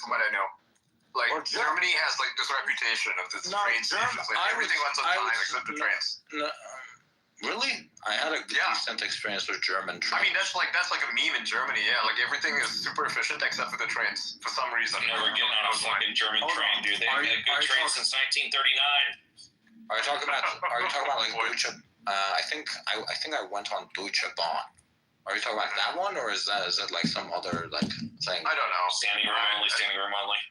from what I know. Like, Or Germany has, like, this reputation of this train stations. Like, everything runs on time except the trains. No, really? I had a decent experience with German trains. I mean, that's like a meme in Germany, yeah. Like, everything is super efficient except for the trains, for some reason. Never getting on a fucking German train, dude. They've had good trains since 1939. Are you talking about like Deutsche? I think I went on Deutsche Bahn. Are you talking about that one, or is it like some other like thing? I don't know. Standing room only.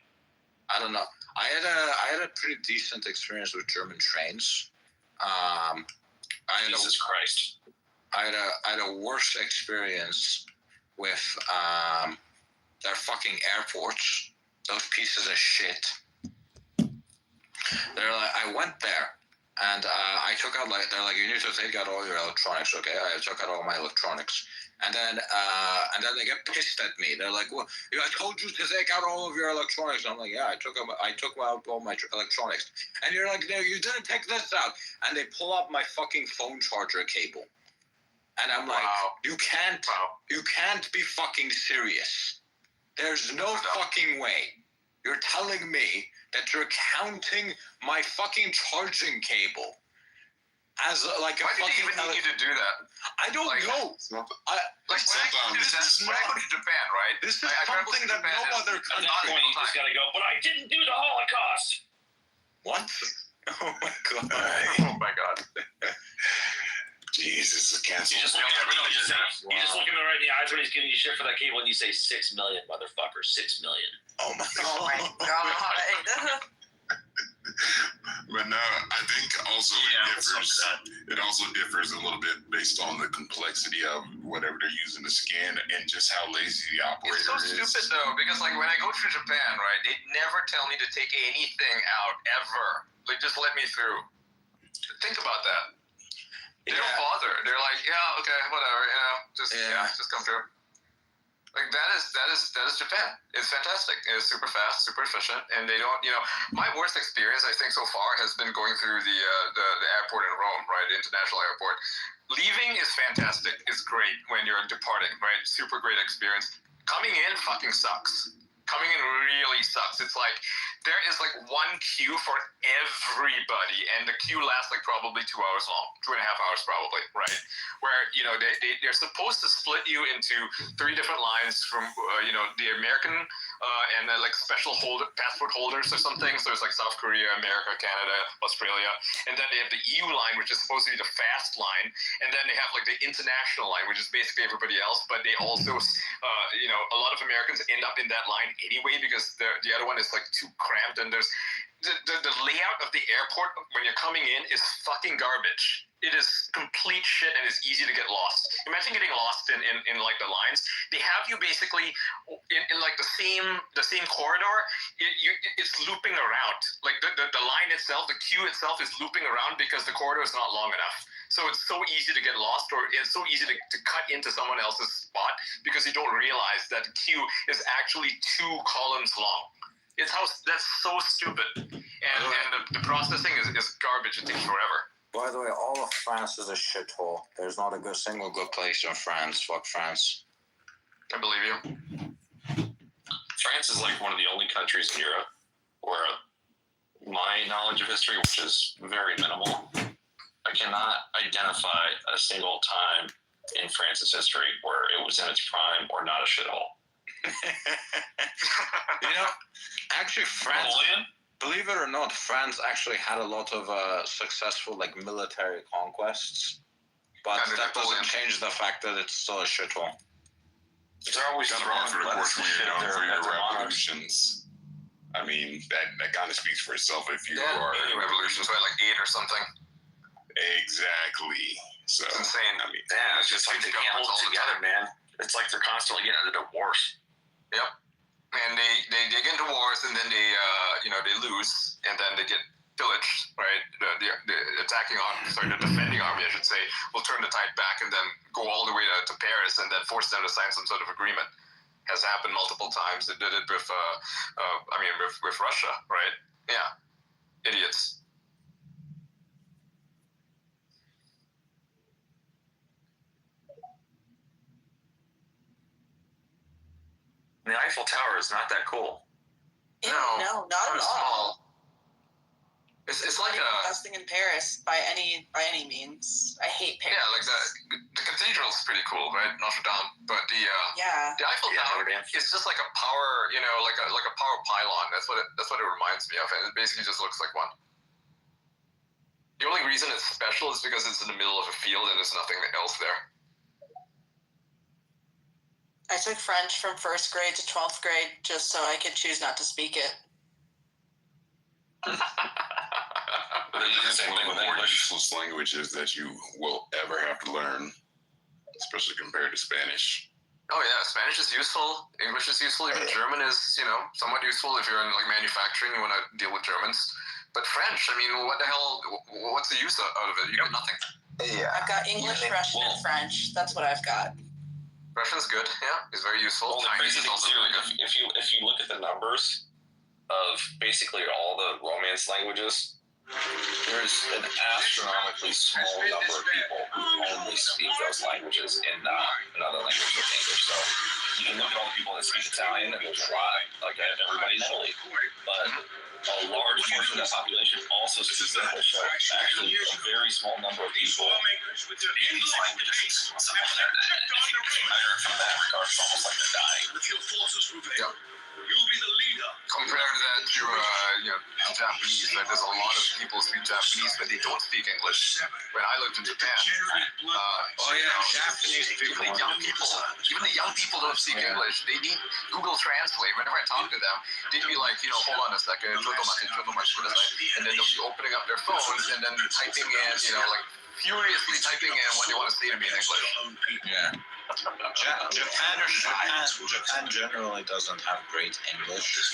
I don't know. I had a pretty decent experience with German trains. Jesus Christ. I had a worse experience with their fucking airports. Those pieces of shit. They're like, I went there and I took out they're like, you need to take out all your electronics. Okay, I took out all my electronics. And then they get pissed at me. They're like, "Well, I told you to take out all of your electronics." And I'm like, "Yeah, I took out all my electronics." And you're like, "No, you didn't take this out." And they pull up my fucking phone charger cable. And I'm like, "You can't be fucking serious. There's no fucking way. You're telling me that you're counting my fucking charging cable as like a fucking..." Why did they even need you to do that? I don't know. When I go to Japan, right? This is something that no other country... At that point, you just gotta go, but I didn't do the Holocaust! What? Oh my god. Oh my god. Jesus, cancel. You just look at him right in the eyes when he's giving you shit for that cable and you say 6 million, motherfucker, 6 million. Oh my god. Oh my god. But no, I think also it also differs a little bit based on the complexity of whatever they're using to scan and just how lazy the operator is. It's so stupid though, because like when I go to Japan, right, they never tell me to take anything out ever. Like, just let me through. Think about that. They don't bother. They're like, yeah, okay, whatever, just come through. Like, that is Japan. It's fantastic. It's super fast, super efficient, and they don't, my worst experience, I think, so far has been going through the airport in Rome, right, the international airport. Leaving is fantastic. It's great when you're departing, right? Super great experience. Coming in fucking sucks. Coming in really sucks. It's like, there is like one queue for everybody, and the queue lasts like probably 2 hours long, 2.5 hours probably, right? Where, they're supposed to split you into 3 different lines from, the American and like special passport holders or something. So there's like South Korea, America, Canada, Australia. And then they have the EU line, which is supposed to be the fast line. And then they have like the international line, which is basically everybody else. But they also, a lot of Americans end up in that line anyway, because the other one is like too cramped. And there's the layout of the airport when you're coming in is fucking garbage. It is complete shit, and it's easy to get lost. Imagine getting lost in like the lines. They have you basically in like the same corridor. It's looping around. Like the line itself, the queue itself is looping around because the corridor is not long enough. So it's so easy to get lost, or it's so easy to cut into someone else's spot because you don't realize that the queue is actually 2 columns long. That's so stupid, and the processing is garbage. It takes forever. By the way, all of France is a shithole. There's not a single good place in France. Fuck France. I believe you. France is like one of the only countries in Europe where my knowledge of history, which is very minimal, I cannot identify a single time in France's history where it was in its prime or not a shithole. Actually, France... Napoleon? Believe it or not, France actually had a lot of successful military conquests, but that doesn't change the fact that it's still a shithole. They're always for your revolutions. I mean, that kind of speaks for itself. If you are revolutions, right? Like 8 or something. Exactly. So it's insane. I mean, it's just like they can't hold together, man. It's like they're constantly getting into divorce. Yep. And they get into wars, and then they lose, and then they get pillaged, right? The defending army, I should say, will turn the tide back and then go all the way to Paris and then force them to sign some sort of agreement. Has happened multiple times. They did it with Russia, right? Yeah. Idiots. The Eiffel Tower is not that cool. Ew, No, no, not at it's all. small. It's like a Investing in Paris by any means. I hate Paris. yeah, like the cathedral's pretty cool, right? Notre Dame, but Yeah. the Eiffel Yeah, Tower Notre Dame. is just like a power, like a power pylon. That's what it reminds me of, and it basically just looks like one. The only reason it's special is because it's in the middle of a field and there's nothing else there. I took French from 1st grade to 12th grade just so I could choose not to speak it. But then you do the It's same one thing of with the more English. useless languages that you will ever have to learn, especially compared to Spanish. Oh yeah, Spanish is useful. English is useful. Even German is, somewhat useful if you're in like manufacturing. You want to deal with Germans. But French, I mean, what the hell? What's the use out of it? You get nothing. Yeah. I've got English, Russian, and French. That's what I've got. Russian's good. Yeah, it's very useful. Well, the Chinese crazy is thing also too, really good. if you look at the numbers of basically all the Romance languages, there's an astronomically small number of people who only speak those languages in another language with English. So you can look at all the people that speak Italian, and there's a lot, like everybody in Italy, but a large portion of the population also speaks English. So actually, a very small number of people speak these languages. Something like that. And if you measure from that regard, it's almost like they're dying. Yeah. Compare that to Japanese. Right? There's a lot of people who speak Japanese, but they don't speak English. When I lived in Japan, Japanese people. even the young people don't speak English. They need Google Translate. Whenever I talk to them, they'd be like, hold on a second, and then they'll be opening up their phones and then typing in, like furiously typing in what they want to say to me in English. Yeah. Japan generally doesn't have great English.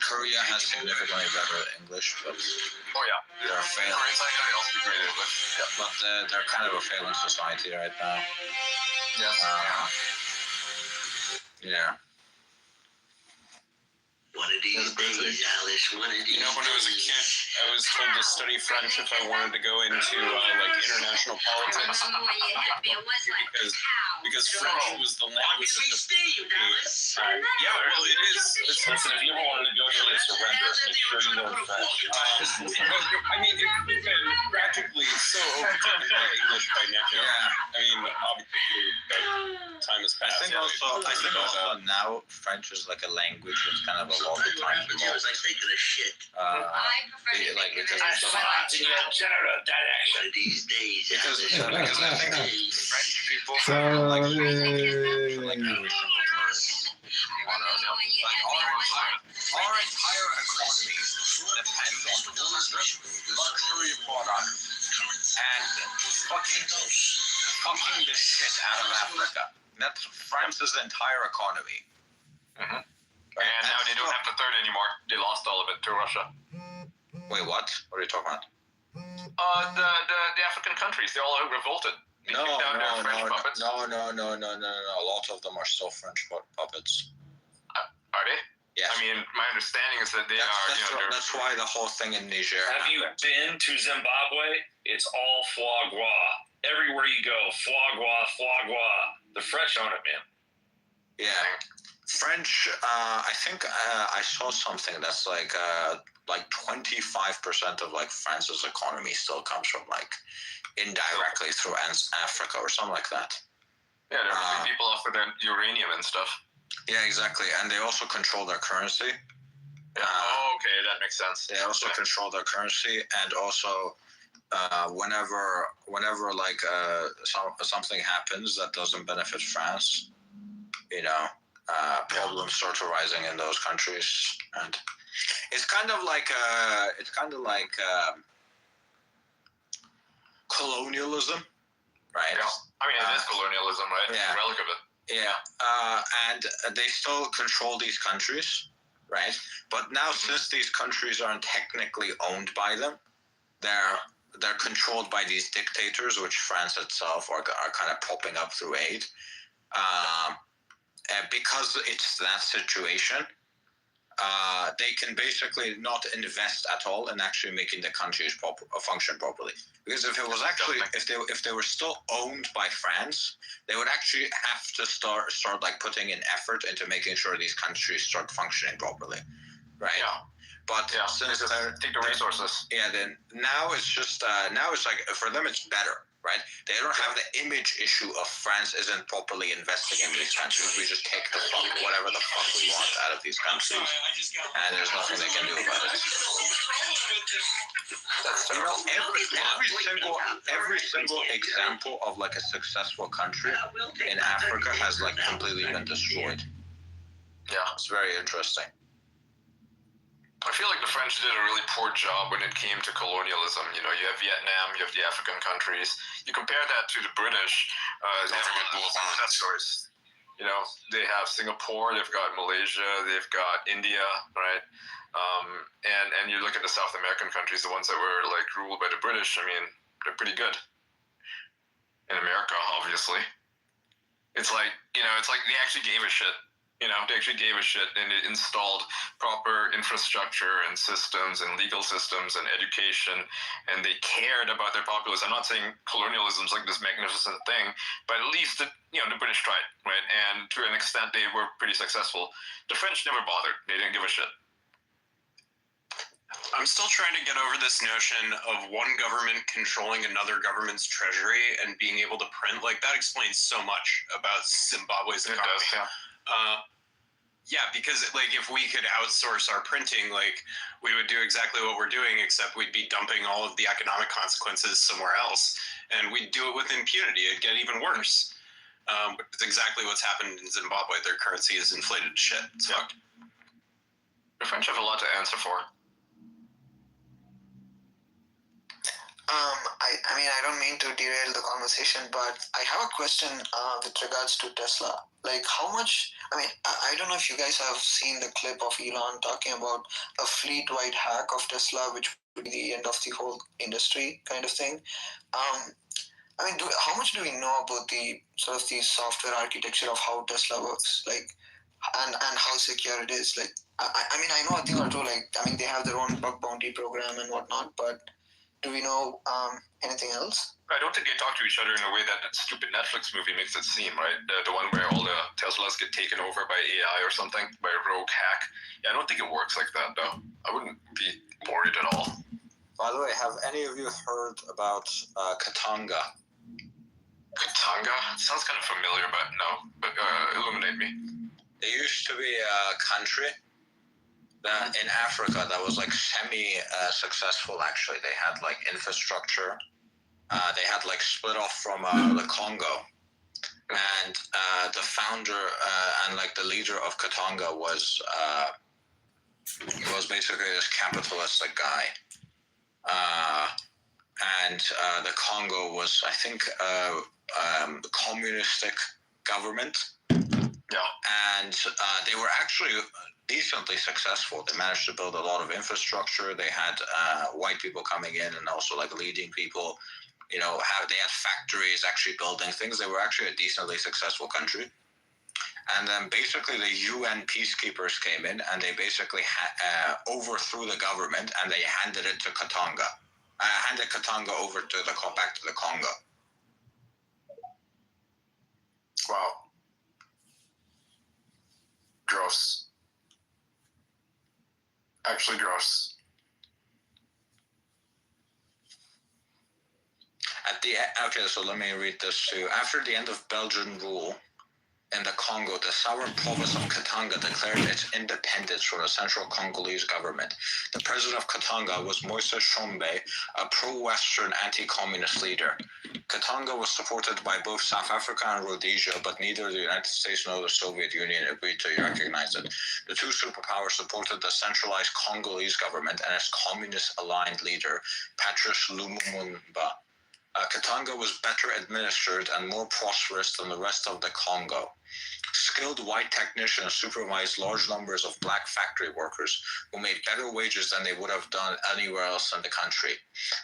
Korea has significantly better English, but Oh yeah, they're failing. Koreans, I know they all speak great English. Yeah. But they're kind of a failing society right now. Yes. Yeah. One of these days, Alice, one of these When I was a kid, I was told to study French if I wanted to go into like international politics because French was the language of the time. Yeah, well, it is. Listen, if you ever want to negotiate a surrender, make sure you learn French. I mean, it's practically so overtaken by English by now. Yeah. I mean, obviously, time has I passed. think also now French is like a language that's kind of a lot of time I was like taking a shit. because One of these days, because Alice. I think French people our entire economy depends on tourism, luxury products, and fucking the shit out of Africa. That's France's entire economy. Mm-hmm. And now they don't have the third anymore. They lost all of it to Russia. Wait, what? What are you talking about? The African countries, they all revolted. They No. kicked out their French puppets. A lot of them are still French puppets. Are they? Yes. I mean, my understanding is that they are. That's why the whole thing in Niger. Have you been to Zimbabwe? It's all foie gras. Everywhere you go, foie gras, foie gras. The French own it, man. Yeah. French, I think I saw something that's like 25% of like France's economy still comes from like indirectly through Africa or something like that. Yeah, they're ripping people off with their uranium and stuff. Yeah, exactly. And they also control their currency. Okay, that makes sense. They also control their currency, and also whenever like something happens that doesn't benefit France, problems start arising in those countries, and it's kind of like colonialism, right? Yeah. I mean, it is colonialism, right? It's yeah. a relic of it. Yeah, and they still control these countries, right? But now, since these countries aren't technically owned by them, they're controlled by these dictators, which France itself are kind of popping up through aid. And because it's that situation, they can basically not invest at all in actually making the countries function properly. Because if it was actually, if they were still owned by France, they would actually have to start like putting in effort into making sure these countries start functioning properly, right? Yeah. But Yeah. since They just take the resources. yeah, then now it's just now it's like for them it's better, right? They don't have the image issue of France isn't properly investing in these countries. We just take the fuck whatever the fuck we want out of these countries, and there's nothing they can do about it. You know, every single example of like a successful country in Africa has like completely been destroyed. Yeah. It's very interesting. I feel like the French did a really poor job when it came to colonialism. You know, you have Vietnam, you have the African countries. You compare that to the British. They have success stories. You know, they have Singapore, they've got Malaysia, they've got India, right? And you look at the South American countries, the ones that were like ruled by the British. I mean, they're pretty good. In America, obviously, it's like they actually gave a shit. You know, they actually gave a shit and it installed proper infrastructure and systems and legal systems and education, and they cared about their populace. I'm not saying colonialism is like this magnificent thing, but at least the British tried, right? And to an extent, they were pretty successful. The French never bothered. They didn't give a shit. I'm still trying to get over this notion of one government controlling another government's treasury and being able to print. Like, that explains so much about Zimbabwe's economy. It does, yeah. Yeah, because like if we could outsource our printing, like we would do exactly what we're doing, except we'd be dumping all of the economic consequences somewhere else, and we'd do it with impunity. It'd get even worse. It's exactly what's happened in Zimbabwe. Their currency is inflated to shit. It's fucked. The French have a lot to answer for. I mean, I don't mean to derail the conversation, but I have a question with regards to Tesla. Like, how much? I mean, I don't know if you guys have seen the clip of Elon talking about a fleet-wide hack of Tesla, which would be the end of the whole industry, kind of thing. I mean, how much do we know about the sort of the software architecture of how Tesla works, like, and how secure it is? Like, I mean, I know a thing or two. Like, I mean, they have their own bug bounty program and whatnot, but do we know anything else? I don't think they talk to each other in a way that stupid Netflix movie makes it seem, right? The one where all the Teslas get taken over by AI or something, by a rogue hack. Yeah, I don't think it works like that, though. I wouldn't be worried at all. By the way, have any of you heard about Katanga? Katanga? Sounds kind of familiar, but no. But illuminate me. There used to be a country that in Africa that was like semi-successful, actually. They had like infrastructure. They had like split off from the Congo. And the founder and like the leader of Katanga was basically this capitalistic guy. And the Congo was, I think, the communistic government. Yeah. And they were actually decently successful. They managed to build a lot of infrastructure. They had white people coming in and also like leading people. You know, they had factories actually building things. They were actually a decently successful country. And then basically the UN peacekeepers came in and they basically overthrew the government and they handed it to Katanga. Handed Katanga over to back to the Congo. Wow. Gross. Actually gross. Okay, so let me read this to you. After the end of Belgian rule in the Congo, the sovereign province of Katanga declared its independence from the central Congolese government. The president of Katanga was Moise Tshombe, a pro-Western anti-communist leader. Katanga was supported by both South Africa and Rhodesia, but neither the United States nor the Soviet Union agreed to recognize it. The two superpowers supported the centralized Congolese government and its communist-aligned leader, Patrice Lumumba. Katanga was better administered and more prosperous than the rest of the Congo. Skilled white technicians supervised large numbers of black factory workers who made better wages than they would have done anywhere else in the country.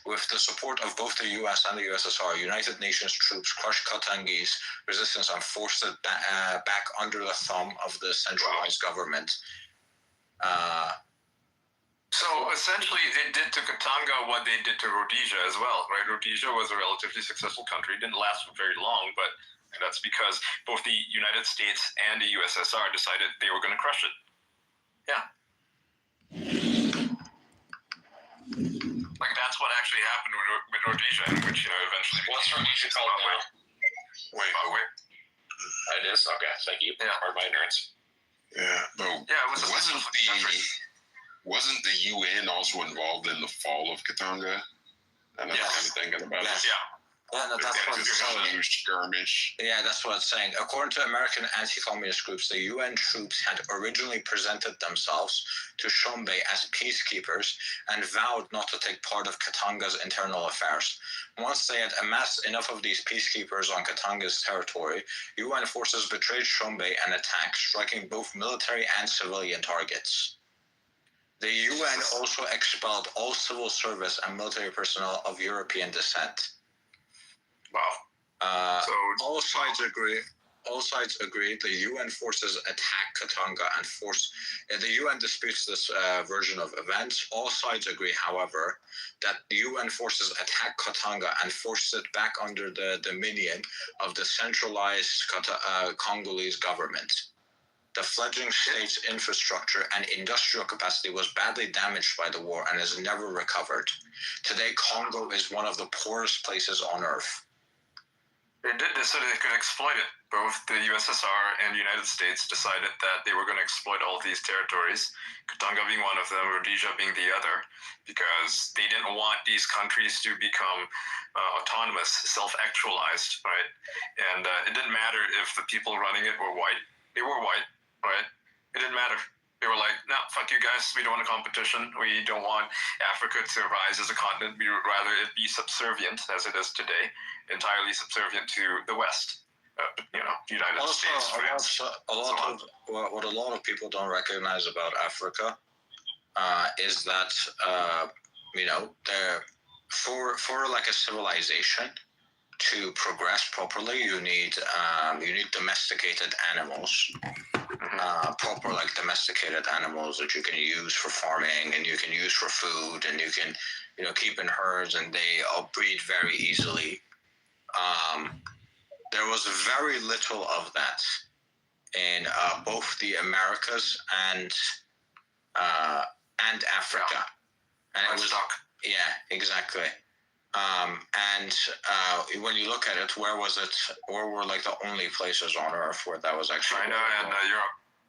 With the support of both the US and the USSR, United Nations troops crushed Katangese resistance and forced it back under the thumb of the centralized government. So essentially, they did to Katanga what they did to Rhodesia as well, right? Rhodesia was a relatively successful country. It didn't last for very long, but that's because both the United States and the USSR decided they were going to crush it. Yeah. Like that's what actually happened with Rhodesia, in which eventually. What's Rhodesia called now? Wait, It is? Okay, thank you. Yeah. Pardon my ignorance. yeah, but Yeah, it was a wasn't the UN also involved in the fall of Katanga? And I'm Yes. kind of thinking about Yes. it. Yeah, no, that's what it's Just kind saying. of skirmish. Yeah, that's what it's saying. According to American anti-communist groups, the UN troops had originally presented themselves to Shombe as peacekeepers and vowed not to take part of Katanga's internal affairs. Once they had amassed enough of these peacekeepers on Katanga's territory, UN forces betrayed Shombe and attacked, striking both military and civilian targets. The UN also expelled all civil service and military personnel of European descent. Wow. So All sides agree. The UN forces attack Katanga and the UN disputes this version of events. All sides agree, however, that the UN forces attack Katanga and forced it back under the dominion of the centralized Congolese government. The fledgling state's infrastructure and industrial capacity was badly damaged by the war and has never recovered. Today, Congo is one of the poorest places on earth. they did this so they could exploit it. Both the USSR and the United States decided that they were going to exploit all of these territories, Katanga being one of them, Rhodesia being the other, because they didn't want these countries to become autonomous, self-actualized, right? And it didn't matter if the people running it were white. They were white, right? It didn't matter. They were like, no, fuck you guys. We don't want a competition. We don't want Africa to rise as a continent. We would rather it be subservient, as it is today, entirely subservient to the West. The United States, France. What a lot of people don't recognize about Africa is that for like a civilization to progress properly, you need domesticated animals. Proper like domesticated animals that you can use for farming and you can use for food and you can keep in herds and they breed very easily. There was very little of that in both the Americas and Africa, and it was exactly. When you look at it, where were like the only places on Earth where that was actually China and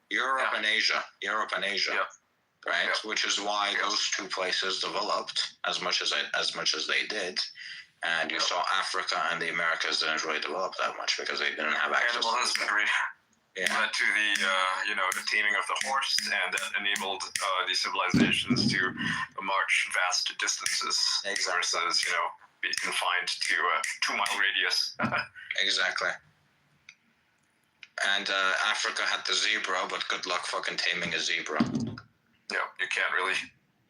Europe and Asia, Yep. right? Yep. Which is why those two places developed as much as they did, and you saw Africa and the Americas didn't really develop that much because they didn't have access. Animal husbandry led to the taming of the horse, and that enabled these civilizations to march vast distances versus be confined to a 2-mile radius. Exactly. And Africa had the zebra, but good luck fucking taming a zebra. Yeah, you can't really.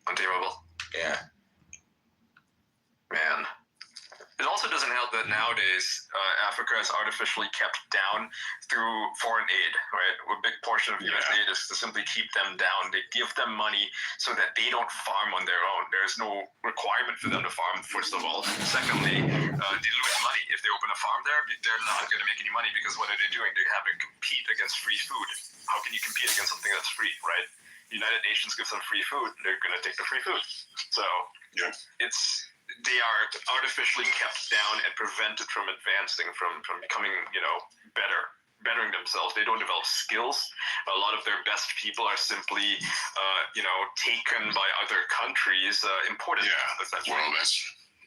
Untamable. Yeah. Man. It also doesn't help that nowadays Africa is artificially kept down through foreign aid, right? A big portion of U.S. aid is to simply keep them down. They give them money so that they don't farm on their own. There's no requirement for them to farm, first of all. Secondly, they lose money. If they open a farm there, they're not going to make any money because what are they doing? They have to compete against free food. How can you compete against something that's free, right? The United Nations gives them free food. They're going to take the free food. So they are artificially kept down and prevented from advancing, from becoming, bettering themselves. They don't develop skills. A lot of their best people are simply, taken by other countries, imported. Yeah, essentially. well, that's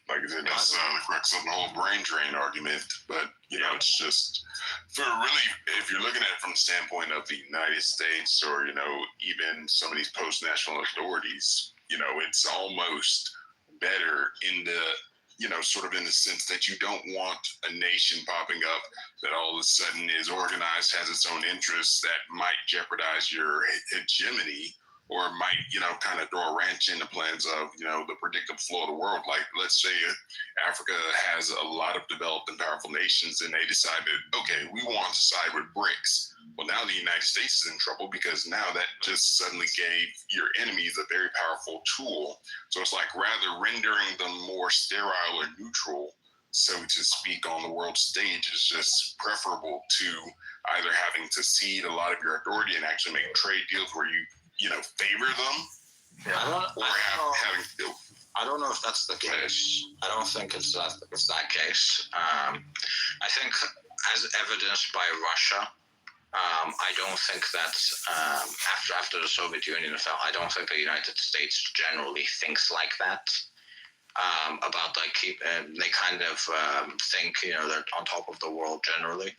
like I said, that's the crux of the whole brain drain argument. But it's just if you're looking at it from the standpoint of the United States or even some of these post-national authorities, it's almost better in the sort of in the sense that you don't want a nation popping up that all of a sudden is organized, has its own interests that might jeopardize your hegemony or might, kind of throw a wrench in the plans of, the predictable flow of the world. Like, let's say Africa has a lot of developed and powerful nations, and they decided, okay, we want to side with BRICS. Well, now the United States is in trouble because now that just suddenly gave your enemies a very powerful tool. So it's like rather rendering them more sterile or neutral, so to speak, on the world stage is just preferable to either having to cede a lot of your authority and actually make trade deals where you favor them, I don't know if that's the case. I don't think it's that case. I think, as evidenced by Russia, I don't think that after the Soviet Union fell, I don't think the United States generally thinks like that. About they kind of think they're on top of the world generally,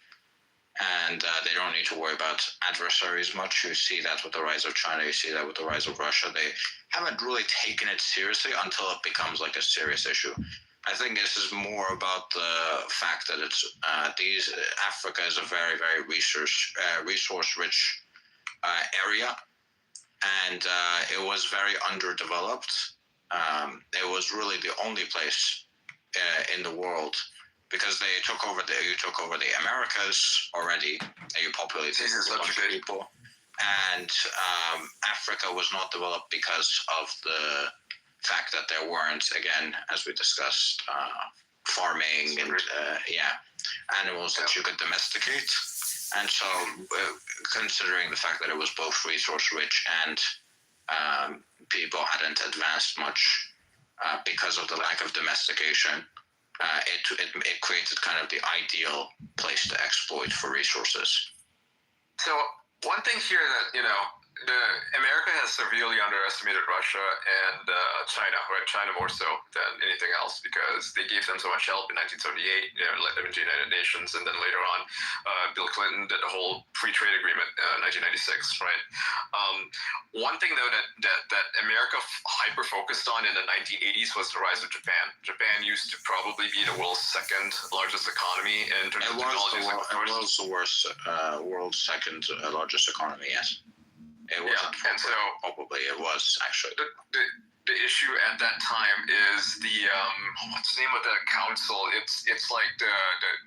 and they don't need to worry about adversaries much. You see that with the rise of China. You see that with the rise of Russia. They haven't really taken it seriously until it becomes like a serious issue. I think this is more about the fact that it's Africa is a very, very resource-rich area, and it was very underdeveloped. It was really the only place in the world because you took over the Americas already, and you populated a bunch of people, and Africa was not developed because of the fact that there weren't, again, as we discussed, farming and animals that you could domesticate. And so considering the fact that it was both resource rich and people hadn't advanced much because of the lack of domestication, it created kind of the ideal place to exploit for resources. So one thing here that, America has severely underestimated Russia and China, right? China more so than anything else because they gave them so much help in 1978, led them into United Nations, and then later on, Bill Clinton did a whole free trade agreement in 1996, right? One thing though that America hyper focused on in the 1980s was the rise of Japan. Japan used to probably be the world's second largest economy in terms of technology. It was the world's second largest economy, yes. It wasn't, and so probably it was actually. The issue at that time is the what's the name of the council? It's like the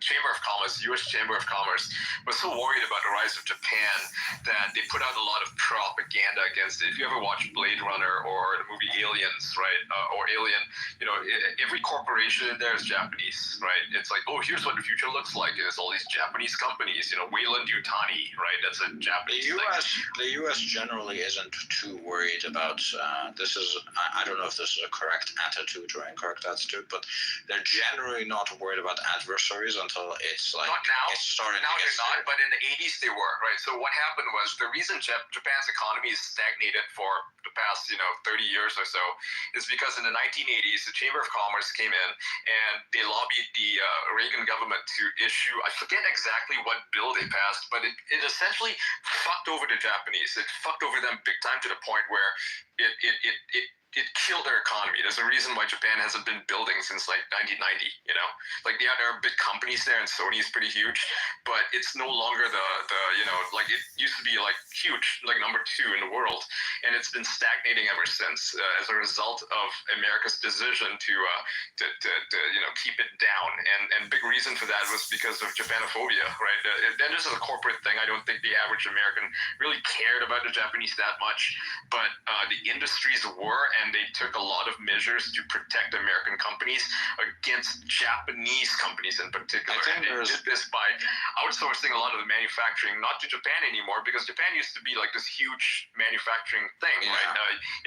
Chamber of Commerce, U.S. Chamber of Commerce was so worried about the rise of Japan that they put out a lot of propaganda against it. If you ever watch Blade Runner or the movie Aliens, right, or Alien, every corporation in there is Japanese, right? It's like, oh, here's what the future looks like. It's all these Japanese companies, Wayland Yutani, right? That's a Japanese thing. The U.S. generally isn't too worried about this. I don't know if this is a correct attitude or incorrect attitude, but they're generally not worried about adversaries until it's like not now. It's starting now to get they're not, but in the 80s they were, right? So what happened was the reason Japan's economy is stagnated for the past 30 years or so is because in the 1980s the Chamber of Commerce came in and they lobbied the Reagan government to issue, I forget exactly what bill they passed, but it essentially fucked over the Japanese. It fucked over them big time to the point where it killed their economy. There's a reason why Japan hasn't been building since like 1990, Like there are big companies there and Sony is pretty huge, but it's no longer the like it used to be like huge, like number 2 in the world, and it's been stagnating ever since as a result of America's decision to keep it down. And big reason for that was because of Japanophobia, right? That is a corporate thing. I don't think the average American really cared about the Japanese that much, but the industries were, and they took a lot of measures to protect American companies against Japanese companies in particular. And they did this by outsourcing a lot of the manufacturing, not to Japan anymore, because Japan used to be like this huge manufacturing thing, right?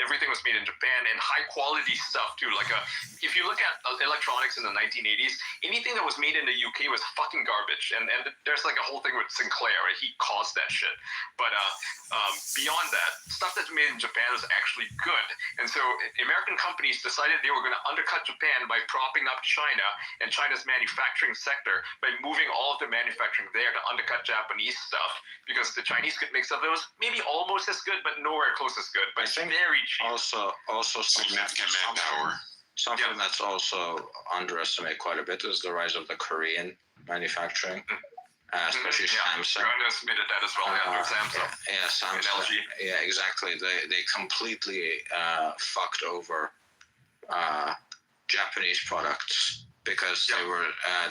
Everything was made in Japan, and high quality stuff too. Like if you look at electronics in the 1980s, anything that was made in the UK was fucking garbage. And there's like a whole thing with Sinclair, right? He caused that shit. But beyond that, stuff that's made in Japan was actually good. And so American companies decided they were going to undercut Japan by propping up China and China's manufacturing sector by moving all of the manufacturing there to undercut Japanese stuff, because the Chinese could make stuff that was maybe almost as good, but nowhere close as good, but very cheap. Also significant manpower. Something that's also underestimated quite a bit is the rise of the Korean manufacturing. especially Samsung. I underestimated that as well. Yeah, with Samsung. Yeah, Samsung. And LG. Yeah, exactly. They completely fucked over Japanese products because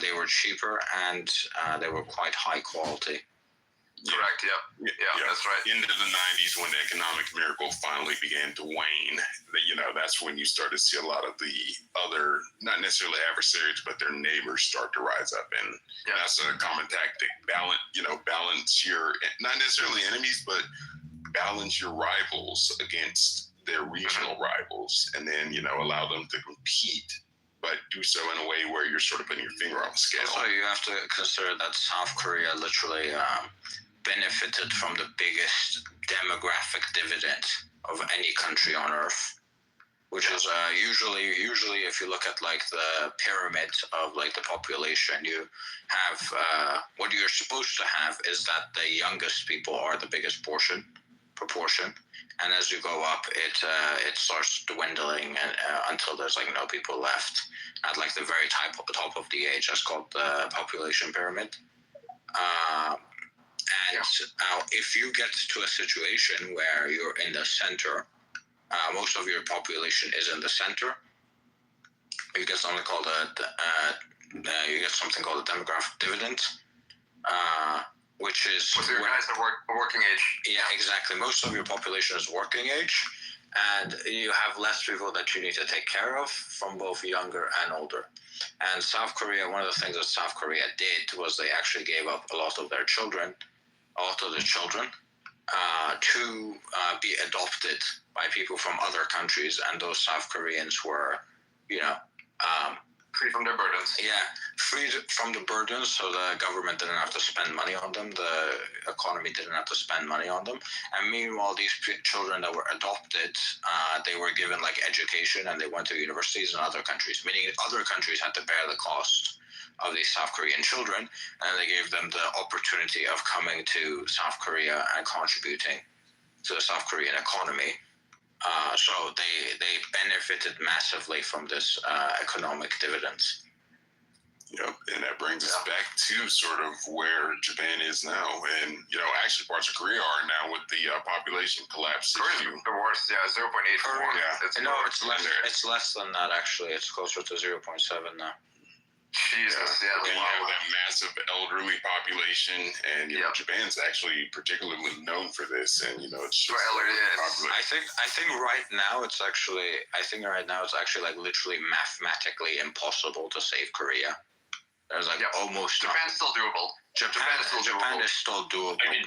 they were cheaper and they were quite high quality. Correct. Yeah, that's right. Into the 90s, when the economic miracle finally began to wane, that's when you start to see a lot of the other, not necessarily adversaries, but their neighbors start to rise up, and that's a common tactic. Balance your, not necessarily enemies, but balance your rivals against their regional rivals, and then allow them to compete, but do so in a way where you're sort of putting your finger on the scale. Also, you have to consider that South Korea literally benefited from the biggest demographic dividend of any country on earth, which is usually if you look at like the pyramid of like the population, you have what you're supposed to have is that the youngest people are the biggest proportion, and as you go up, it starts dwindling and, until there's like no people left at like the very top of the age. That's called the population pyramid. If you get to a situation where you're in the center, most of your population is in the center, you get something called a demographic dividend, which is with your guys that working age. Yeah, exactly. Most of your population is working age, and you have less people that you need to take care of from both younger and older. And South Korea, one of the things that South Korea did was they actually gave up a lot of their children, to be adopted by people from other countries, and those South Koreans were, free from their burdens. Yeah, free from the burdens, so the government didn't have to spend money on them, the economy didn't have to spend money on them. And meanwhile, these children that were adopted, they were given like education, and they went to universities in other countries, meaning other countries had to bear the cost of these South Korean children, and they gave them the opportunity of coming to South Korea and contributing to the South Korean economy. So they benefited massively from this economic dividends. And that brings us back to sort of where Japan is now, and actually parts of Korea are now with the population collapse issue. The worst, 0.84. It's less than that actually. It's closer to 0.7 now. Jesus, and you have that massive elderly population, and Japan's actually particularly known for this, and it's just I think right now it's actually like literally mathematically impossible to save Korea. There's like almost Japan's still doable. Japan is still doable. I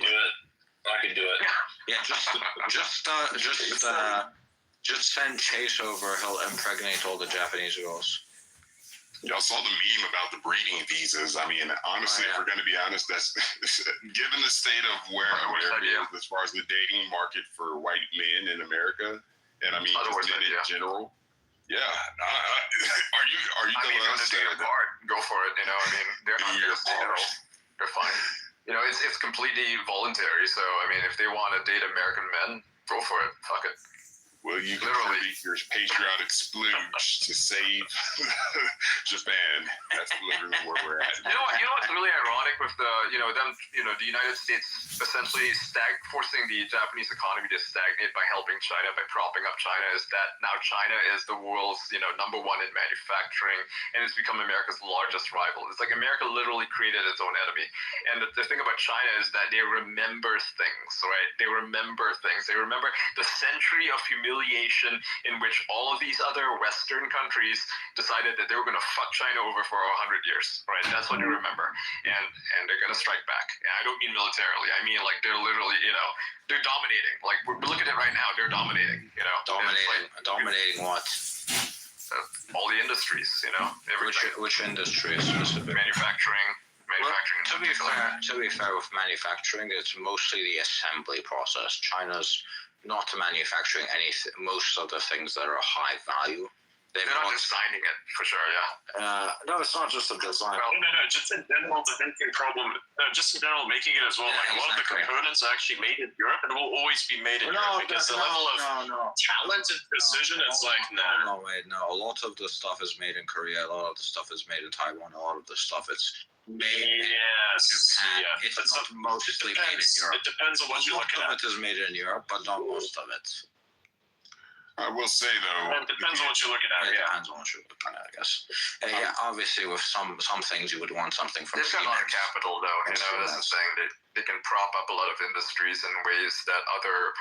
can do it. Yeah, just send Chase over. He'll impregnate all the Japanese girls. Y'all saw the meme about the breeding visas. I mean, honestly, if we're going to be honest, that's given the state of where America is as far as the dating market for white men in America, and I mean, just men in general. Yeah, are you telling us that? Go for it. I mean, they're not going to stay at all. They're fine. It's completely voluntary. So I mean, if they want to date American men, go for it. Fuck it. Will you contribute your patriotic splooge to save Japan? That's literally where we're at. You know what's really ironic with the the United States essentially forcing the Japanese economy to stagnate by helping China, by propping up China, is that now China is the world's number one in manufacturing, and it's become America's largest rival. It's like America literally created its own enemy. And the thing about China is that they remember things, right? They remember things. They remember the century of humiliation in which all of these other Western countries decided that they were going to fuck China over for 100 years, right? That's what they remember, and they're going to strike back. And I don't mean militarily. I mean like they're literally, they're dominating. Like look at it right now. They're dominating. Dominating what? All the industries. Which industries specifically? Manufacturing. To be fair, with manufacturing, it's mostly the assembly process. China's not manufacturing most of the things that are high value. They're not designing it, for sure, no, it's not just a design. Well, no, just in general, the thinking problem, just in general, making it as well. Like a lot of the components are actually made in Europe and will always be made in Europe because the level of talent and precision, it's like, No, a lot of the stuff is made in Korea, a lot of the stuff is made in Taiwan, a lot of the stuff it's Yes. Japan. Yeah. It's But not mostly made in depends. Europe. It depends on what you're Most looking of at. it is made in Europe, but not most of it. I will say though, It depends on what you're looking at. It Yeah. depends on what you're looking at, I guess. Yeah, obviously with some things you would want something from They've got a lot of Siemens. capital, though. You know, that's the thing. They can prop up a lot of industries in ways that other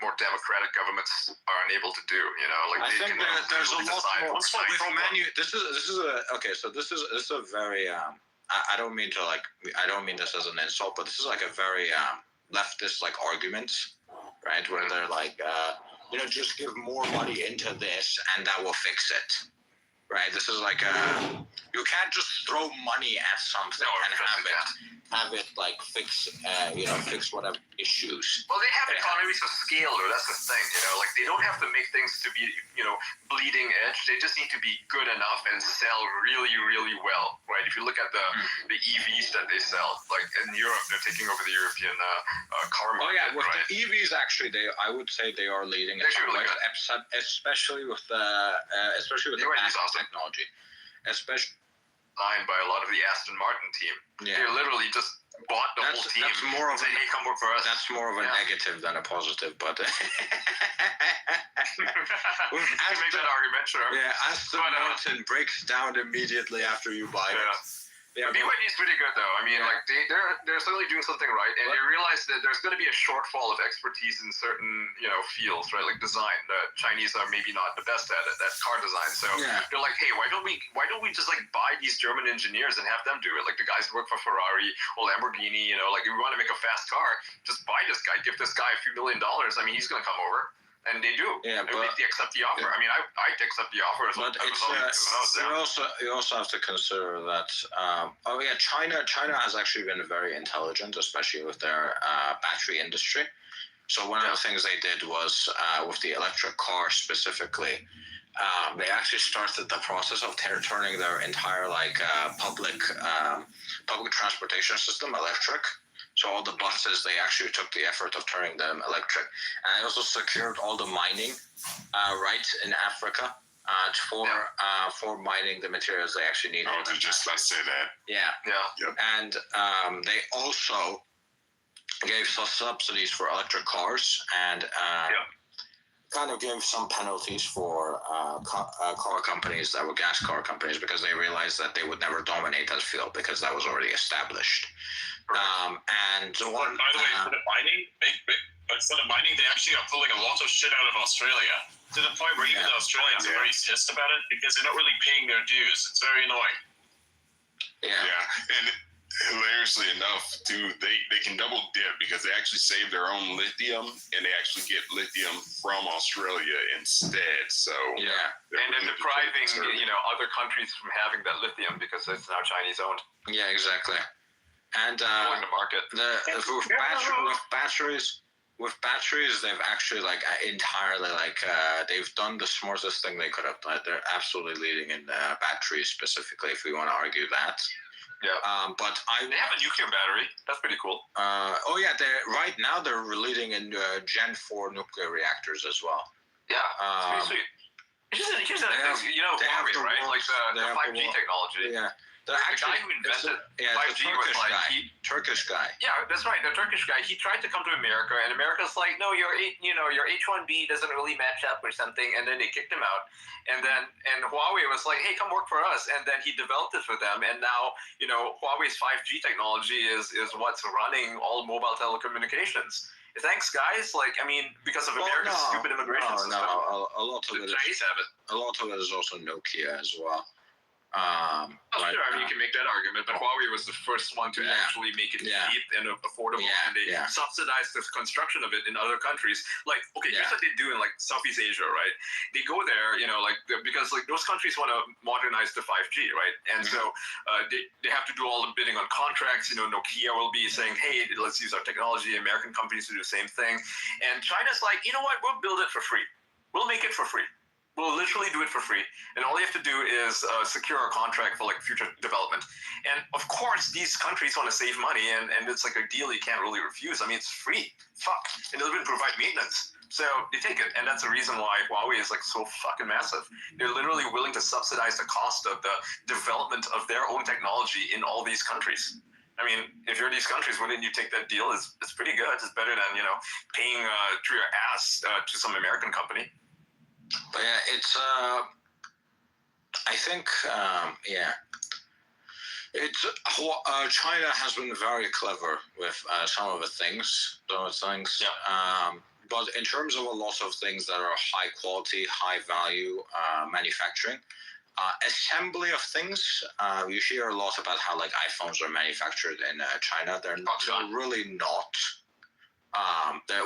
more democratic governments are unable to do. You know, like I they think can there's a literally lot decide more. what's What's nice. my This is a okay. So this is a very I don't mean to I don't mean this as an insult, but this is like a very leftist like argument, right? Where they're like just give more money into this and that will fix it, right? This is like you can't just throw money at something and have it like fix whatever issues. Well, they have economies of scale, though. That's the thing. You know, like they don't have to make things to be bleeding edge. They just need to be good enough and sell really, really well, right? If you look at the EVs that they sell, like in Europe, they're taking over the European car market. Oh yeah, with right? the EVs, actually, I would say they are leading, They're actually really especially with the They already battery saw some. technology, especially. Signed by a lot of the Aston Martin team. Yeah. They literally just bought the whole team. That's more of and said, hey, come work for us. That's more of a Yeah. negative than a positive, but You can make that argument, sure. yeah, Aston But, Martin breaks down immediately after you buy Yeah. it. Yeah, BYD's pretty good though. I mean, Yeah. like they're certainly doing something right, and But- you realize that there's going to be a shortfall of expertise in certain fields, right? Like design. The Chinese are maybe not the best at it, at car design. So Yeah. they're like, hey, why don't we just like buy these German engineers and have them do it? Like the guys who work for Ferrari or Lamborghini. Like if we want to make a fast car, just buy this guy, give this guy a few $1 million. I mean, he's going to come over. And they do. Yeah, And but- they accept the offer. I mean, I'd accept the offer as well. But it's you also have to consider that China has actually been very intelligent, especially with their battery industry. So one of the things they did was with the electric car specifically, they actually started the process of turning their entire public transportation system electric. So all the buses, they actually took the effort of turning them electric, and they also secured all the mining rights in Africa for mining the materials they actually need. I was just about to say that. Yeah, Yeah. and they also gave some subsidies for electric cars and kind of gave some penalties for car companies that were gas car companies because they realized that they would never dominate that field because that was already established. And So by the way, for the mining, they actually are pulling a lot of shit out of Australia to the point where even the Australians are very pissed about it because they're not really paying their dues. It's very annoying. Yeah, and hilariously enough, too, they can double dip because they actually save their own lithium and they actually get lithium from Australia instead. So yeah. And then depriving other countries from having that lithium because it's now Chinese owned. Yeah, exactly. And Going to market. with batteries, they've actually entirely they've done the smartest thing they could have done. They're absolutely leading in batteries specifically, if we want to argue that. Yeah. But They have a nuclear battery. That's pretty cool. right now they're leading in Gen 4 nuclear reactors as well. Yeah. It's pretty sweet. Here's the they have- thing. they have Huawei, the right? world's- Like they the have the 5G technology. Yeah. The guy who invented 5G was like Turkish guy. Yeah, that's right. The Turkish guy. He tried to come to America, and America's like, no, your H-1B doesn't really match up or something, and then they kicked him out. And Huawei was like, hey, come work for us, and then he developed it for them, and now Huawei's 5G technology is what's running all mobile telecommunications. Thanks, guys. Because of America's stupid immigration system. No, a lot of The it Chinese have it. is also Nokia as well. Sure, you can make that argument, but Huawei was the first one to actually make it cheap and affordable, and they subsidized the construction of it in other countries. Here's what they do in Southeast Asia, right? They go there, because those countries want to modernize the 5G, right? And so they have to do all the bidding on contracts. Nokia will be saying, hey, let's use our technology. American companies will do the same thing, and China's like, you know what? We'll build it for free. We'll make it for free. We'll literally do it for free. And all you have to do is secure a contract for future development. And of course, these countries want to save money, and it's like a deal you can't really refuse. I mean, it's free. Fuck. And they'll even provide maintenance. So they take it, and that's the reason why Huawei is like so fucking massive. They're literally willing to subsidize the cost of the development of their own technology in all these countries. I mean, if you're in these countries, wouldn't you take that deal? It's pretty good. It's better than paying through your ass to some American company. But yeah, it's I think it's China has been very clever with some of the things. Yeah. But in terms of a lot of things that are high quality, high value manufacturing, assembly of things, you hear a lot about how like iPhones are manufactured in China. They're really not.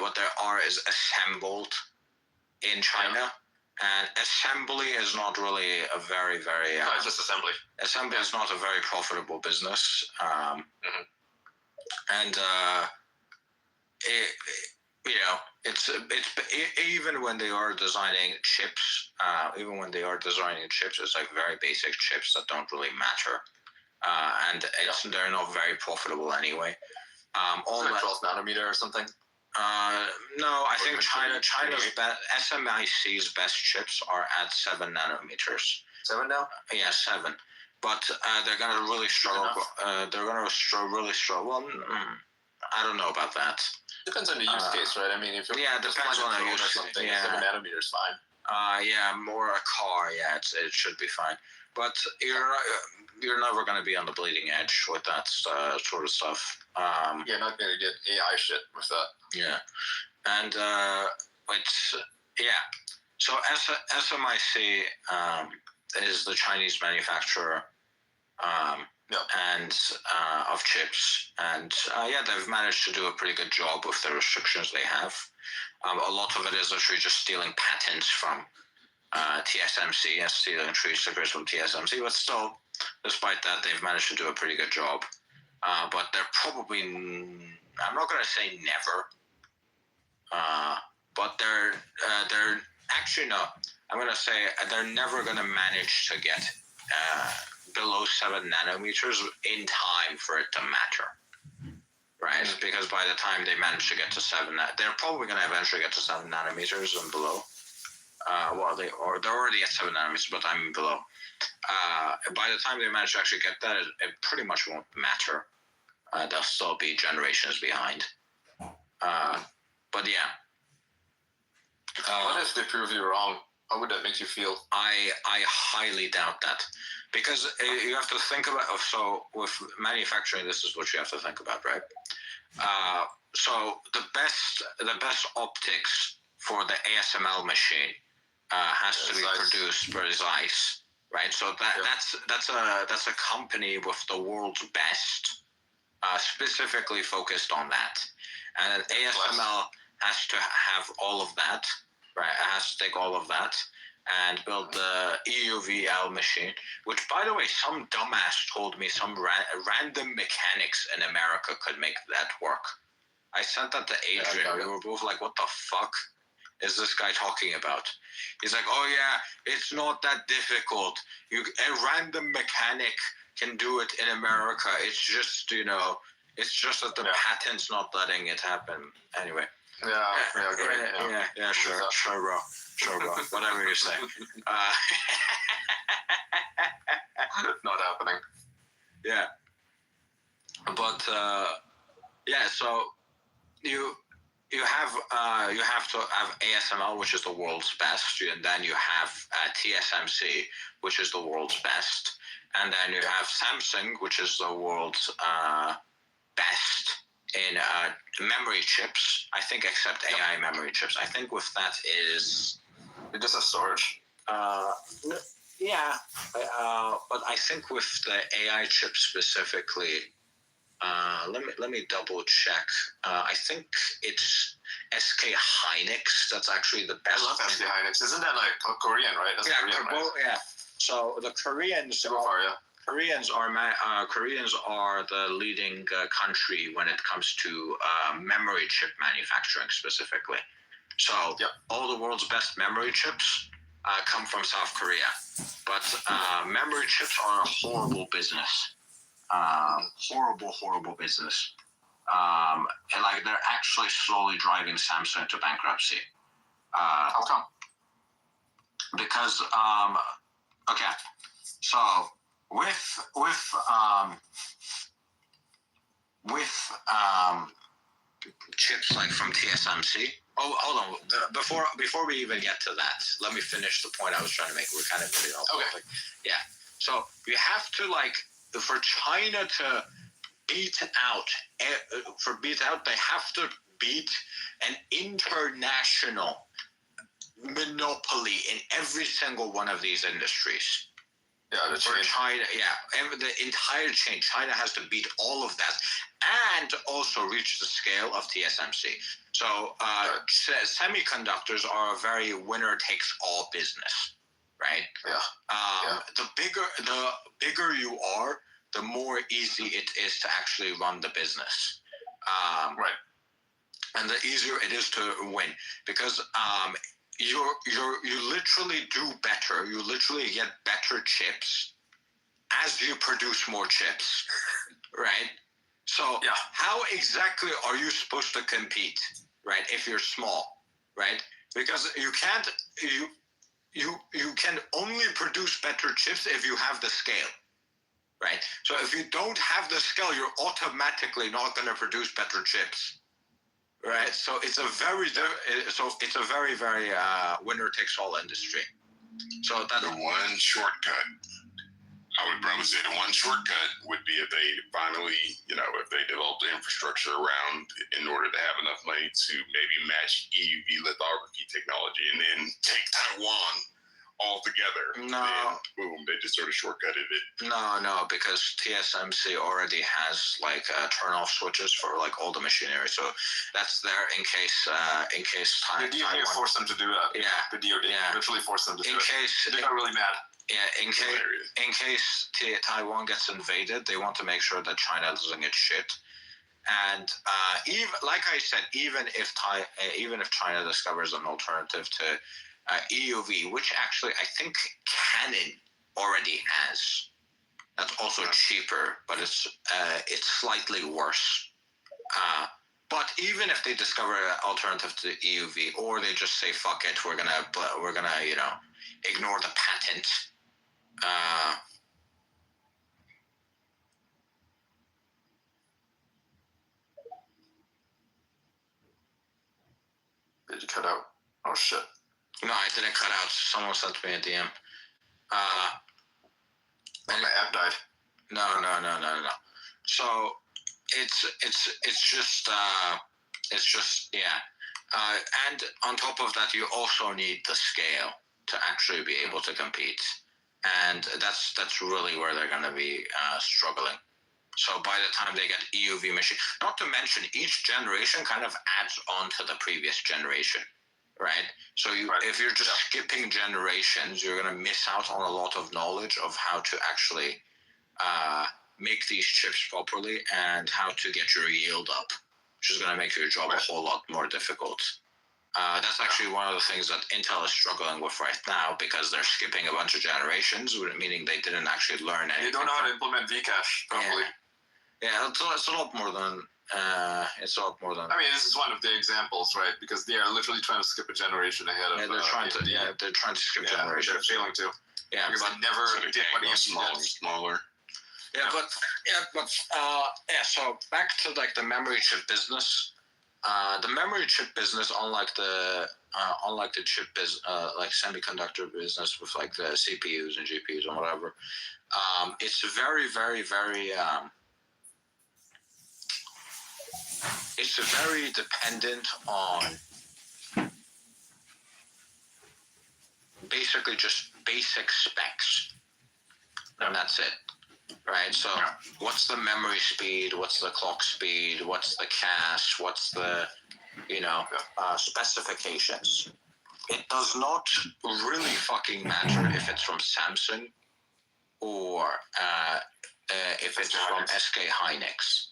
What they are is assembled in China. And assembly is not really a very, very... no, it's just assembly. Assembly is not a very profitable business. And, it's even when they are designing chips, it's like very basic chips that don't really matter. And they're not very profitable anyway. All like 12 nanometer or something? No, I think China's SMIC's best chips are at 7 nanometers. 7 now? Yeah, 7. But they're gonna really struggle. Really struggle. Well, I don't know about that. Depends on the use case, right? I mean, if you're it depends on the use or something, yeah. 7 nanometers is fine. More a car. Yeah, it should be fine. But you're never going to be on the bleeding edge with that sort of stuff. You're not going to get AI shit with that. Yeah, and So SMIC is the Chinese manufacturer. And of chips, and they've managed to do a pretty good job with the restrictions they have. A lot of it is actually just stealing patents from TSMC, stealing trade secrets from TSMC, but still, despite that, they've managed to do a pretty good job. But they're probably, I'm not going to say never, but they're actually, no, I'm going to say they're never going to manage to get below 7 nanometers in time for it to matter, right? Because by the time they manage to get to 7, they're probably going to eventually get to 7 nanometers and below. They're already at 7 nanometers, but I'm below. By the time they manage to actually get that, it pretty much won't matter. They'll still be generations behind. But yeah. What if they prove you wrong? How would that make you feel? I highly doubt that. Because you have to think about, so with manufacturing, this is what you have to think about, right? So the best optics for the ASML machine has to be produced by Zeiss, right? So that's a company with the world's best, specifically focused on that, and ASML has to have all of that, right? It has to take all of that and build the EUVL machine, which, by the way, some dumbass told me some random mechanics in America could make that work. I sent that to Adrian. We were both like, what the fuck is this guy talking about? He's like, oh yeah, it's not that difficult. A random mechanic can do it in America. It's just, it's just that the patent's not letting it happen. Anyway. Yeah, sure, bro. Whatever you say. Not happening. Yeah. But so you have to have ASML, which is the world's best, and then you have TSMC, which is the world's best, and then you have Samsung, which is the world's best in memory chips, I think, except AI memory chips. I think with that is... It just has storage. But I think with the AI chip specifically, let me double check. I think it's SK Hynix that's actually the best. I love SK Hynix. Isn't that like Korean, right? That's Korean, right? Yeah. So the Koreans... Koreans are the leading country when it comes to memory chip manufacturing specifically. So all the world's best memory chips come from South Korea. But memory chips are a horrible business. Horrible business. And like they're actually slowly driving Samsung to bankruptcy. How come? Because okay, so with chips like from TSMC. Oh, hold on. Before we even get to that, let me finish the point I was trying to make. We're kind of getting off topic. Yeah. So you have to for China to beat out, they have to beat an international monopoly in every single one of these industries. Yeah, the For chain. China, the entire chain. China has to beat all of that and also reach the scale of TSMC. So semiconductors are a very winner-takes-all business, right? Yeah. The bigger you are, the more easy it is to actually run the business. Right. And the easier it is to win, because you literally do better. You literally get better chips as you produce more chips, right? So how exactly are you supposed to compete, right? If you're small, right? Because you can't. You can only produce better chips if you have the scale, right? So if you don't have the scale, you're automatically not going to produce better chips. Right, so it's a very very winner takes all industry. So that The one shortcut, I would probably say the one shortcut would be if they finally, if they develop the infrastructure around in order to have enough money to maybe match EUV lithography technology and then take Taiwan all together. No. Then, boom, they just sort of shortcutted it. No, because TSMC already has turn-off switches for all the machinery, so that's there in case The DoD Taiwan. forced them to do that. Yeah. The DoD literally forced them to do In it. case They got really mad. Yeah, in case Taiwan gets invaded, they want to make sure that China doesn't get shit. And even like I said, even if China discovers an alternative to EUV, which actually I think Canon already has, that's also cheaper, but it's slightly worse. But even if they discover an alternative to EUV, or they just say fuck it, we're gonna ignore the patent. Did you cut out? Oh shit. No, I didn't cut out. Someone sent me a DM. My app died. No. So it's just and on top of that, you also need the scale to actually be able to compete, and that's really where they're going to be struggling. So by the time they get EUV machine, not to mention each generation kind of adds on to the previous generation, right? So if you're just skipping generations, you're going to miss out on a lot of knowledge of how to actually make these chips properly and how to get your yield up, which is going to make your job a whole lot more difficult. That's actually one of the things that Intel is struggling with right now, because they're skipping a bunch of generations, meaning they didn't actually learn anything. They don't know how to implement Vcache properly. Yeah, it's a lot more than. I mean, this is one of the examples, right? Because they are literally trying to skip a generation ahead of. They're trying to skip generations. They're failing to. Yeah, because but they never did what go EUV did. smaller. So back to the memory chip business. The memory chip business, unlike the chip business, like semiconductor business with the CPUs and GPUs and whatever, it's very, very, very. It's very dependent on basically just basic specs, and that's it. Right, so what's the memory speed? What's the clock speed? What's the cache? What's the, specifications? It does not really fucking matter if it's from Samsung or if it's from SK Hynix.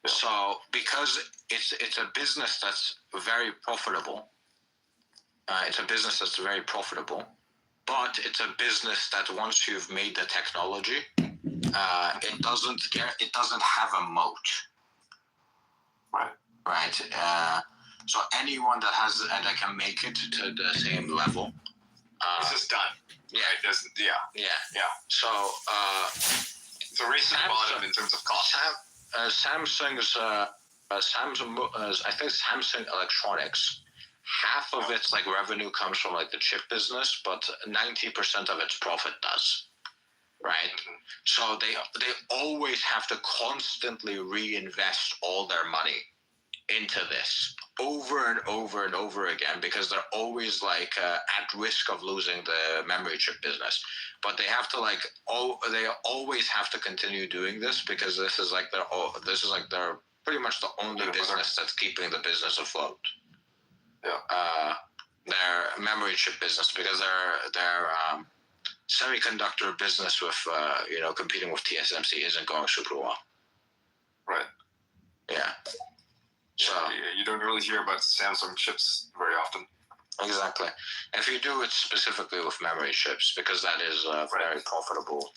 So because it's a business that's very profitable. But it's a business that once you've made the technology, it doesn't have a moat. Right. So anyone that has that can make it to the same level. It's just done. Yeah. Right? Yeah. Yeah. So It's a race to the bottom in terms of cost. Samsung's I think Samsung Electronics, half of its like revenue comes from like the chip business, but 90% of its profit does. Right. So they always have to constantly reinvest all their money into this over and over and over again, because they're always like at risk of losing the memory chip business. But they have to they always have to continue doing this, because this is like their pretty much the only business that's keeping the business afloat. Yeah. Their memory chip business, because their semiconductor business with competing with TSMC isn't going super well. Right. Yeah. So you don't really hear about Samsung chips very often. exactly. If you do it specifically with memory chips, because that is a very profitable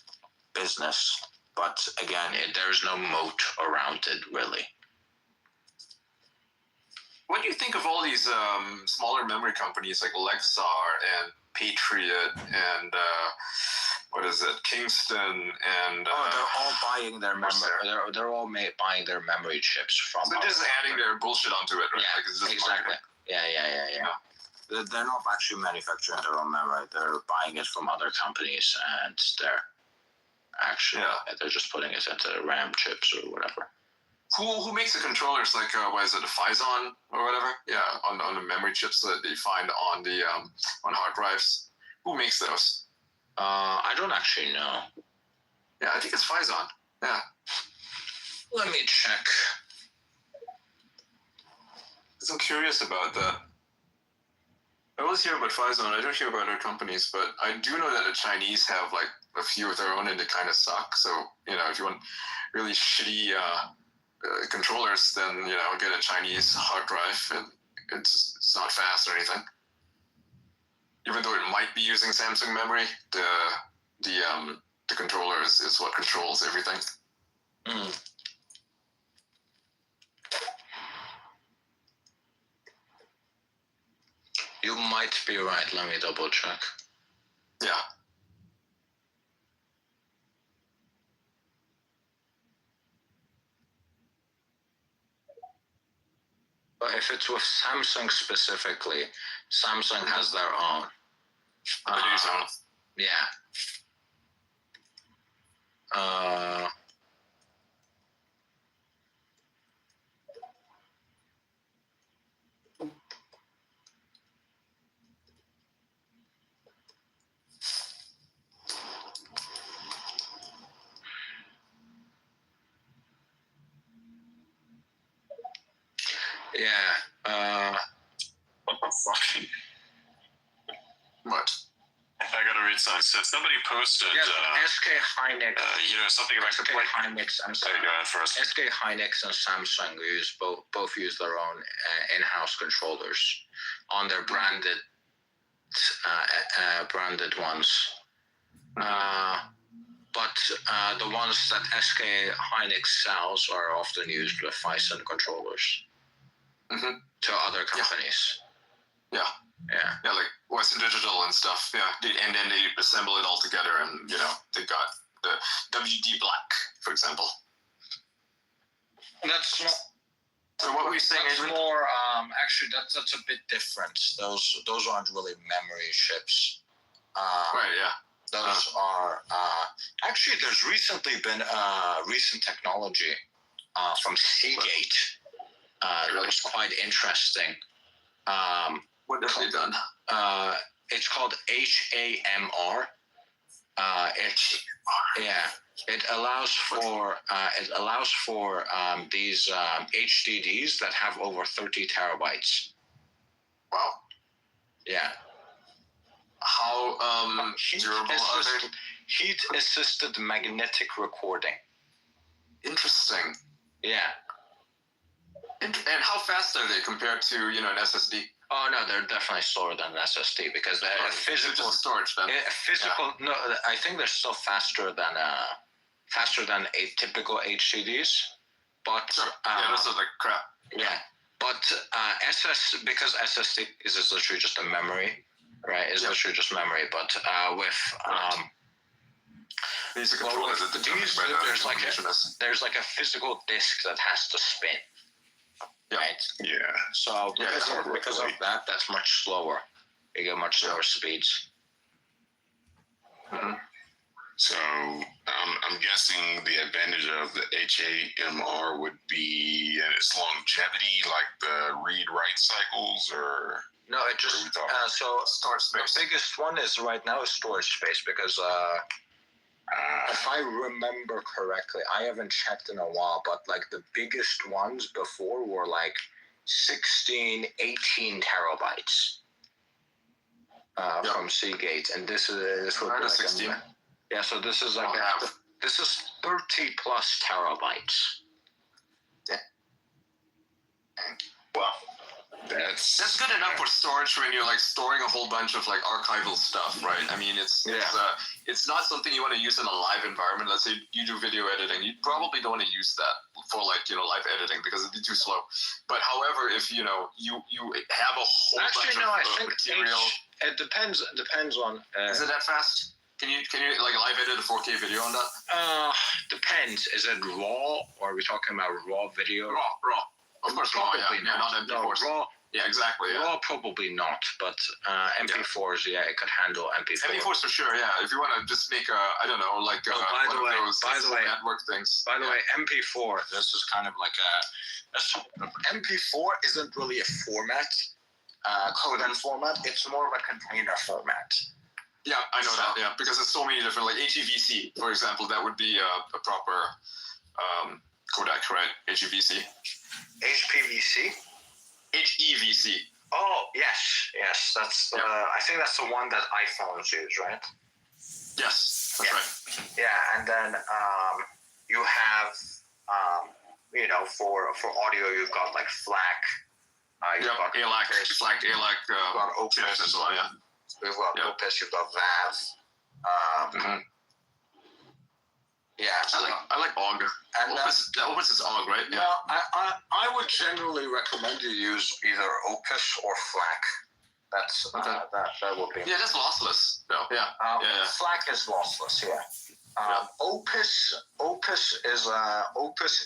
business. But again, there's no moat around it, really. What do you think of all these smaller memory companies like Lexar and Patriot and Kingston and they're all buying their memory. They're all buying their memory chips from. So they're just adding their bullshit onto it, right? Yeah, like it's just exactly. marketing. Yeah. They're not actually manufacturing their own memory. They're buying it from other companies, and they're just putting it into RAM chips or whatever. Who makes the controllers? Like what is it, a Phison or whatever? Yeah, on the memory chips that they find on the on hard drives. Who makes those? I don't actually know. Yeah, I think it's Phison. Yeah. Let me check. Because I'm curious about that. I always hear about Phison. I don't hear about other companies, but I do know that the Chinese have like a few of their own, and they kind of suck. So if you want really shitty controllers, then get a Chinese hard drive, and it's not fast or anything. Even though it might be using Samsung memory, the controller is what controls everything. Mm. You might be right. Let me double check. Yeah. But if it's with Samsung specifically, Samsung has their own. Yeah. What the fuck? What? I gotta read something. So somebody posted, SK Hynix. Something about SK Hynix. I'm sorry. Go ahead first. SK Hynix and Samsung both use their own in-house controllers on their branded ones. But the ones that SK Hynix sells are often used with Phison controllers to other companies. Yeah. Yeah, like Western Digital and stuff. Yeah, and then they assemble it all together, and they got the WD Black, for example. That's not. So what were you saying? That's more. Actually, that's a bit different. Those aren't really memory chips. Right. Yeah. Those are actually. There's recently been recent technology from Seagate that was quite interesting. What have they done? It's called HAMR. It allows for these HDDs that have over 30 terabytes. Wow. Yeah. How durable are they? Heat-assisted magnetic recording. Interesting. Yeah. And how fast are they compared to an SSD? Oh no, they're definitely slower than an SSD, because they're physical storage. Then No, I think they're still faster than a typical HDDs. But those are like crap. Yeah, But because SSD is literally just a memory, right? It's literally just memory. But with These are controllers that determine these, where the there's like information is. there's like a physical disk that has to spin, right? Yeah. So Yeah, because of that, that's much slower. You get much slower speeds. So I'm guessing the advantage of the HAMR would be its longevity, like the read-write cycles, or No, it just What are we talking? so Storage the space. biggest one is right now is storage space because if I remember correctly, I haven't checked in a while, but like the biggest ones before were like 16, 18 terabytes from Seagate, and this would be like 16. yeah. So this is like this is 30 plus terabytes. Wow. that's good enough for storage when you're like storing a whole bunch of like archival stuff, right? I mean, it's not something you want to use in a live environment. Let's say you do video editing, you probably don't want to use that for like live editing because it'd be too slow. But however, if you have a whole bunch of material, It depends on. is it that fast? Can you like live edit a 4K video on that? Depends. Is it raw or are we talking about raw video? Raw. Of course, raw. Probably Yeah, not MP4s. raw. Yeah, exactly. Yeah. Raw probably not, but MP4s, it could handle MP4. MP4s for sure. Yeah, if you want to just make a, I don't know, like by the one way, of those by the way, network things. By the way, MP4, this is kind of like MP4 isn't really a format, codec format. It's more of a container format. Yeah, I know that. Yeah, because there's so many different, like HEVC, for example, that would be a proper codec, right? HEVC. HPVC. HEVC. Oh yes, that's I think that's the one that iPhones use, right? Yes, that's right. Yeah, and then you have for audio you've got like FLAC. You've got ALAC, Opus, like ALAC you've got Opus chips as well. Yeah. You've got Opus, you've got VAV. Yeah, I like OGG. and Opus is OGG, right? Yeah. well, I would generally recommend you use either Opus or FLAC. That's that would be. Yeah, that's lossless. Yeah. FLAC is lossless. Yeah. Opus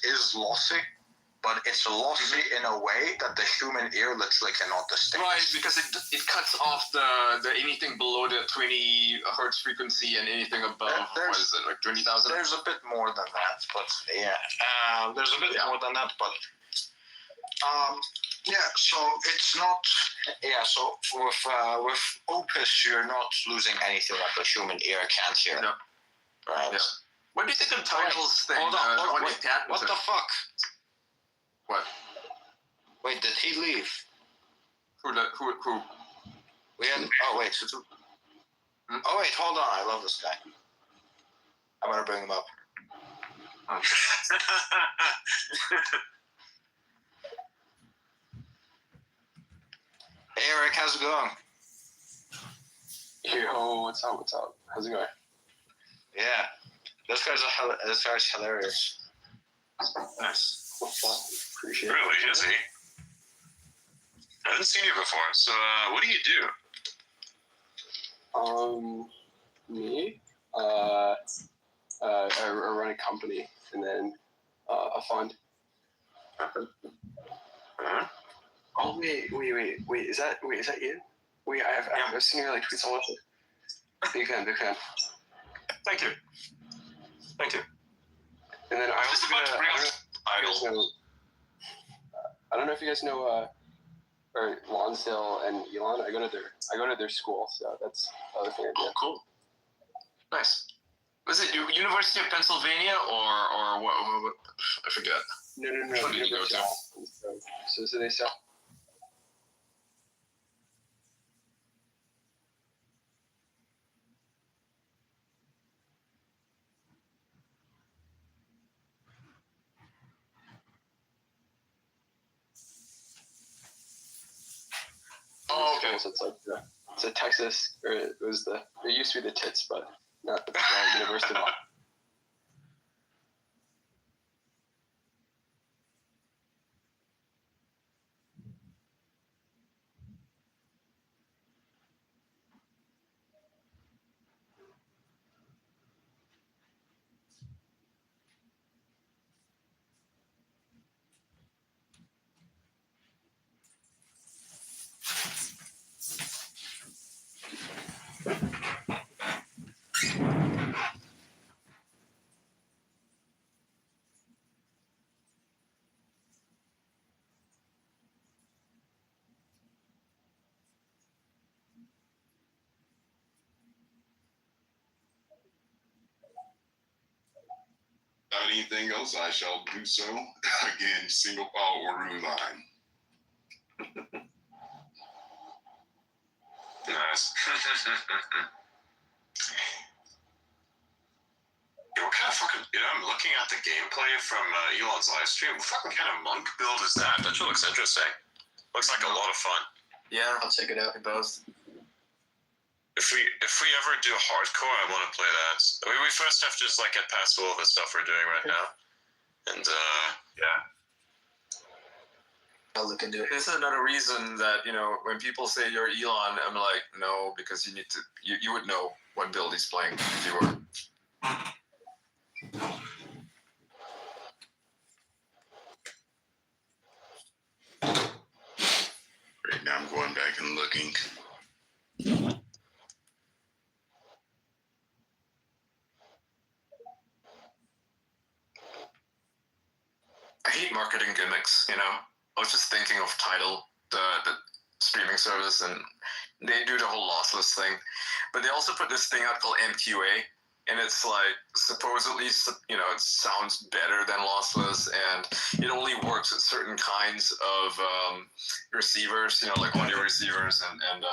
is lossy, but it's lossy in a way that the human ear literally cannot distinguish. Right, because it cuts off the anything below the 20 hertz frequency and anything above what is it, like 20,000? There's a bit more than that, but there's a bit more than that, but so it's not. Yeah, so with Opus, you're not losing anything that the human ear can't hear. No. Right. Yeah. What do you think of Title's thing? Hold on. What What the fuck? What? Wait, did he leave? Who? We had. Oh wait. Oh wait, hold on. I love this guy. I'm gonna bring him up. Hey Eric, how's it going? Yo, what's up? How's it going? Yeah, this guy's hilarious. Nice. Appreciate it. really is he? I haven't seen you before. So, what do you do? Me? I run a company and then a fund. Huh? Oh wait, is that you? Wait, I've seen your like tweets all over. Big fan. Thank you. And then I Just also a bunch of real idols. I don't know if you guys know or Lonsdale and Elon. I go to their school, so that's the other thing I do. Oh, cool. Nice. Was it University of Pennsylvania or what? I forget. No. Which one did you go University to? of Austin. So they sell. Oh, okay. So it's like it's a Texas, or it used to be the Tits, but not the University of Austin. about anything else, I shall do so. Again, single file order line. Nice. Yeah, what kind of fucking, I'm looking at the gameplay from Elon's live stream. What fucking kind of monk build is that? That sure looks interesting. Looks like a lot of fun. Yeah, I'll check it out. It does. If we ever do hardcore, I want to play that. We first have to just like get past all of the stuff we're doing right now. And yeah. I'll look into it. This is another reason that, when people say you're Elon, I'm like, no, because you need to, you would know what build he's playing if you were. Right now I'm going back and looking. I hate marketing gimmicks, I was just thinking of Tidal, the streaming service, and they do the whole lossless thing. But they also put this thing out called MQA, and it's like supposedly, it sounds better than lossless, and it only works with certain kinds of receivers, like audio receivers and